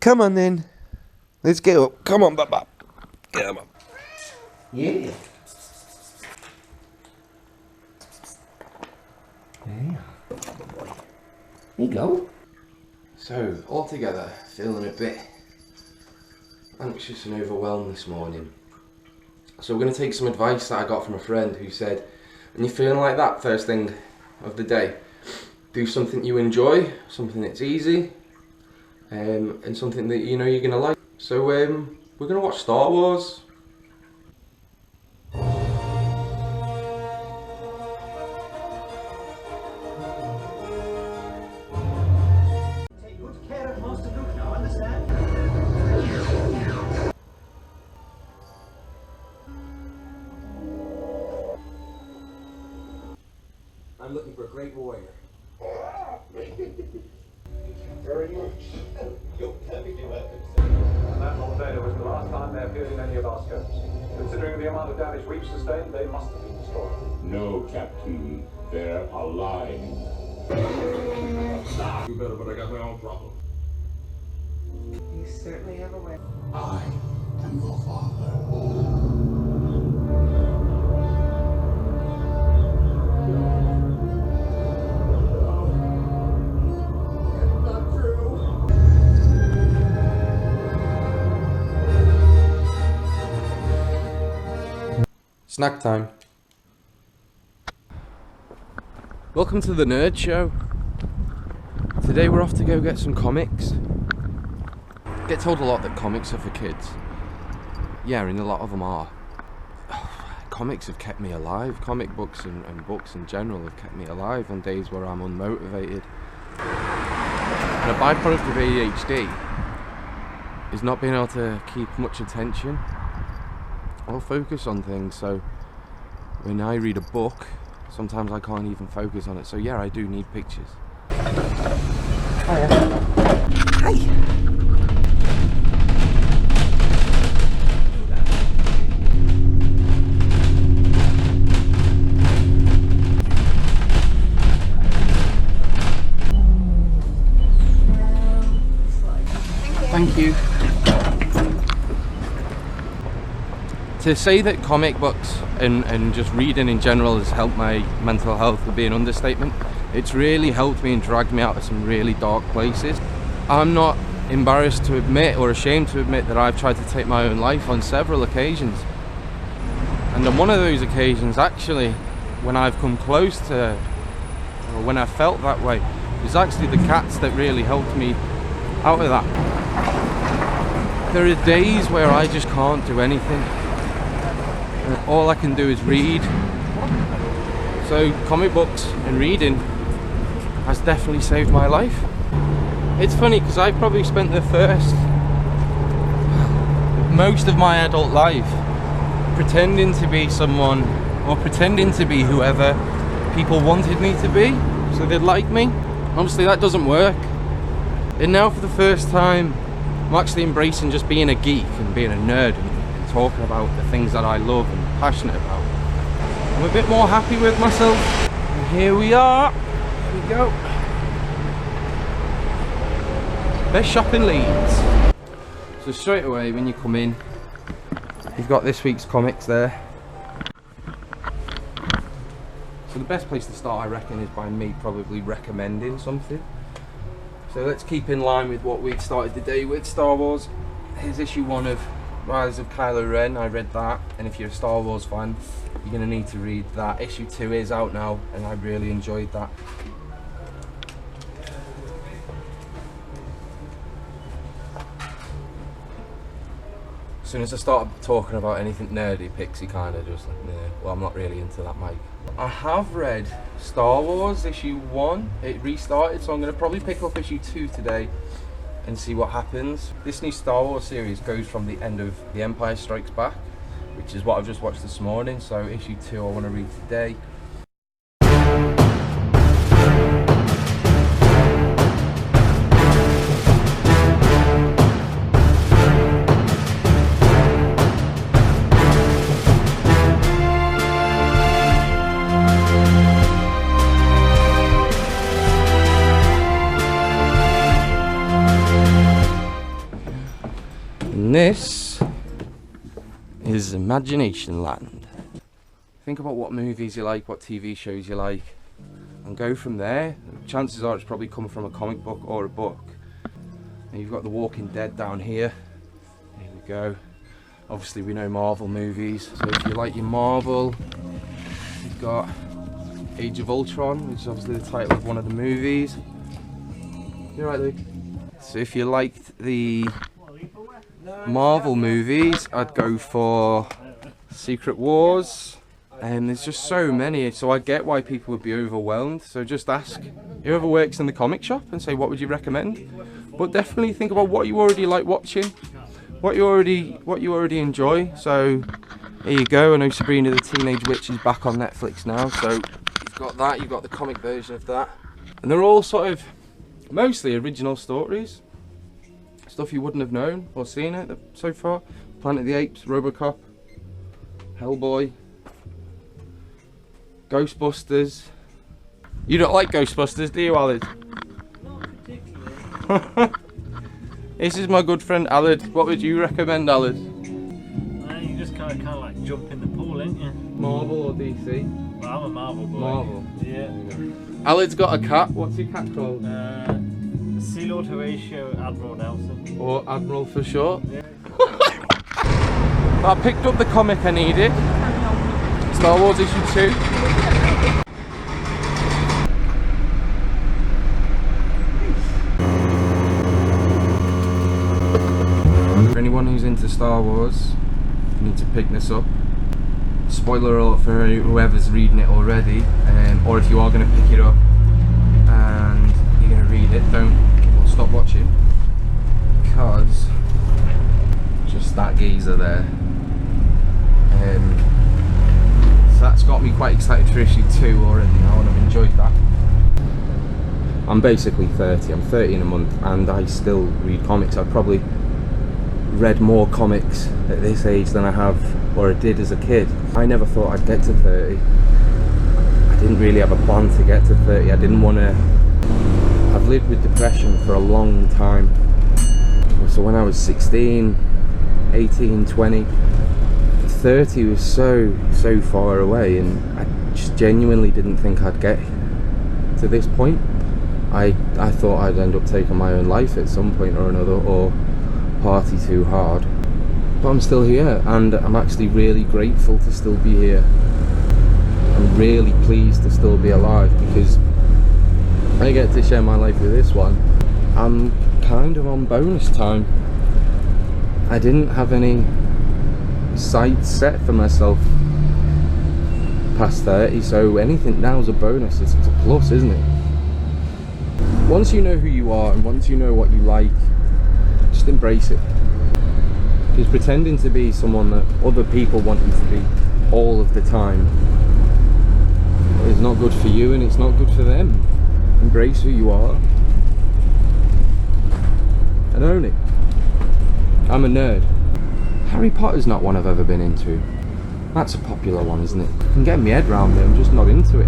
Come on then. Let's get up. Come on, Baba. Come on. Yeah. Yeah. Here you go. So, altogether, feeling a bit anxious and overwhelmed this morning. So we're going to take some advice that I got from a friend who said, when you're feeling like that first thing of the day, do something you enjoy, something that's easy, and something that you know you're going to like. So we're going to watch Star Wars. Take good care of Master Luke now, understand? I'm looking for a great warrior. Very much. You're perfectly welcome, sir. And that Monday was the last time they appeared in any of our scopes. Considering the amount of damage we've sustained, they must have been destroyed. No, Captain. They're alive. You better, but I got my own problem. You certainly have a way. I am your father. Snack time. Welcome to the Nerd Show. Today we're off to go get some comics. Get told a lot that comics are for kids. Yeah, and a lot of them are. Comics have kept me alive. Comic books and books in general have kept me alive on days where I'm unmotivated. And a byproduct of ADHD is not being able to keep much attention or focus on things. So when I read a book, sometimes I can't even focus on it. So yeah, I do need pictures. Hiya. Hi. Thank you. To say that comic books and just reading in general has helped my mental health would be an understatement. It's really helped me and dragged me out of some really dark places. I'm not embarrassed to admit or ashamed to admit that I've tried to take my own life on several occasions. And on one of those occasions, actually, when I've come close to, or when I felt that way, it was actually the cats that really helped me out of that. There are days where I just can't do anything. All I can do is read. So comic books and reading has definitely saved my life. It's funny because I've probably spent the most of my adult life pretending to be someone, or pretending to be whoever people wanted me to be, so they'd like me. Obviously that doesn't work. And now for the first time, I'm actually embracing just being a geek and being a nerd and talking about the things that I love and am passionate about. I'm a bit more happy with myself. And here we are. Here we go. Best shop in Leeds. So straight away when you come in, you've got this week's comics there. So the best place to start, I reckon, is by me probably recommending something. So let's keep in line with what we started the day with, Star Wars. Here's issue 1 of Rise of Kylo Ren. I read that, and if you're a Star Wars fan, you're going to need to read that. Issue 2 is out now, and I really enjoyed that. As soon as I started talking about anything nerdy, Pixie kind of just like, nah, well, I'm not really into that, Mike. I have read Star Wars issue 1. It restarted, so I'm going to probably pick up issue 2 today and see what happens. This new Star Wars series goes from the end of The Empire Strikes Back, which is what I've just watched this morning, so issue 2 I want to read today. And this is Imagination Land. Think about what movies you like, what TV shows you like, and go from there. Chances are it's probably come from a comic book or a book. And you've got The Walking Dead down here. Here we go. Obviously we know Marvel movies, so if you like your Marvel, you've got Age of Ultron, which is obviously the title of one of the movies. You're right, Luke. So if you liked the Marvel movies, I'd go for Secret Wars. And there's just so many, so I get why people would be overwhelmed. So just ask whoever works in the comic shop and say, what would you recommend? But definitely think about what you already like watching, what you already enjoy. So here you go. I know Sabrina the Teenage Witch is back on Netflix now, so you've got that, you've got the comic version of that. And they're all sort of mostly original stories, stuff you wouldn't have known or seen it so far. Planet of the Apes, RoboCop, Hellboy, Ghostbusters. You don't like Ghostbusters, do you, Alid? Not particularly. This is my good friend Alid. What would you recommend, Alid? You just kind of like jump in the pool, ain't you? Marvel or DC? Well, I'm a Marvel boy. Marvel. Yeah. Alid's got a cat. What's your cat called? Sea Lord Horatio Admiral Nelson. Or Admiral for short? Yeah. I picked up the comic I needed. Star Wars issue 2. For anyone who's into Star Wars, you need to pick this up. Spoiler alert for whoever's reading it already, or if you are going to pick it up and you're going to read it, don't stop watching, because just that geezer there. So that's got me quite excited for issue 2 already now, and I've enjoyed that. I'm basically 30, I'm 30 in a month, and I still read comics. I've probably read more comics at this age than I have, or I did as a kid. I never thought I'd get to 30. I didn't really have a plan to get to 30. I didn't want to. I've lived with depression for a long time. So when I was 16, 18, 20, 30 was so far away, and I just genuinely didn't think I'd get to this point. I thought I'd end up taking my own life at some point or another, or party too hard. But I'm still here, and I'm actually really grateful to still be here. I'm really pleased to still be alive, because I get to share my life with this one. I'm kind of on bonus time. I didn't have any sights set for myself past 30, so anything now is a bonus. It's a plus, isn't it? Once you know who you are, and once you know what you like, just embrace it. Because pretending to be someone that other people want you to be all of the time is not good for you, and it's not good for them. Embrace who you are and own it. I'm a nerd. Harry Potter's not one I've ever been into. That's a popular one, isn't it? I can get my head around it, I'm just not into it.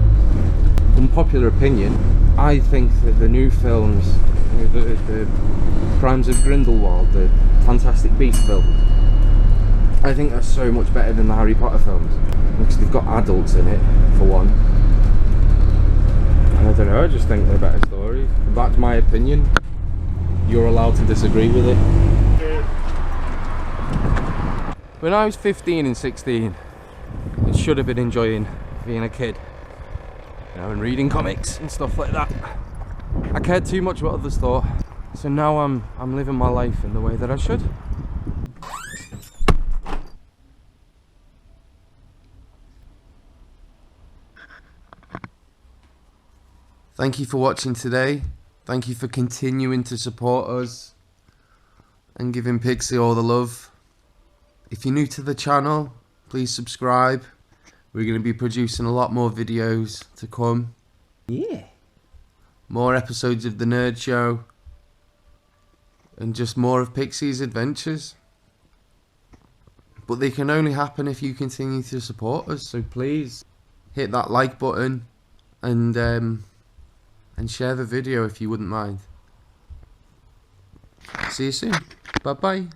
Unpopular opinion, I think that the new films, the Crimes of Grindelwald, the Fantastic Beasts films, I think that's so much better than the Harry Potter films, because they've got adults in it, for one. And I don't know, I just think they're better stories. That's my opinion. You're allowed to disagree with it. When I was 15 and 16, I should have been enjoying being a kid, you know, and reading comics and stuff like that. I cared too much what others thought, so now I'm living my life in the way that I should. Thank you for watching today. Thank you for continuing to support us and giving Pixie all the love. If you're new to the channel, please subscribe. We're going to be producing a lot more videos to come. Yeah. More episodes of The Nerd Show. And just more of Pixie's adventures. But they can only happen if you continue to support us. So please hit that like button and share the video if you wouldn't mind. See you soon. Bye bye.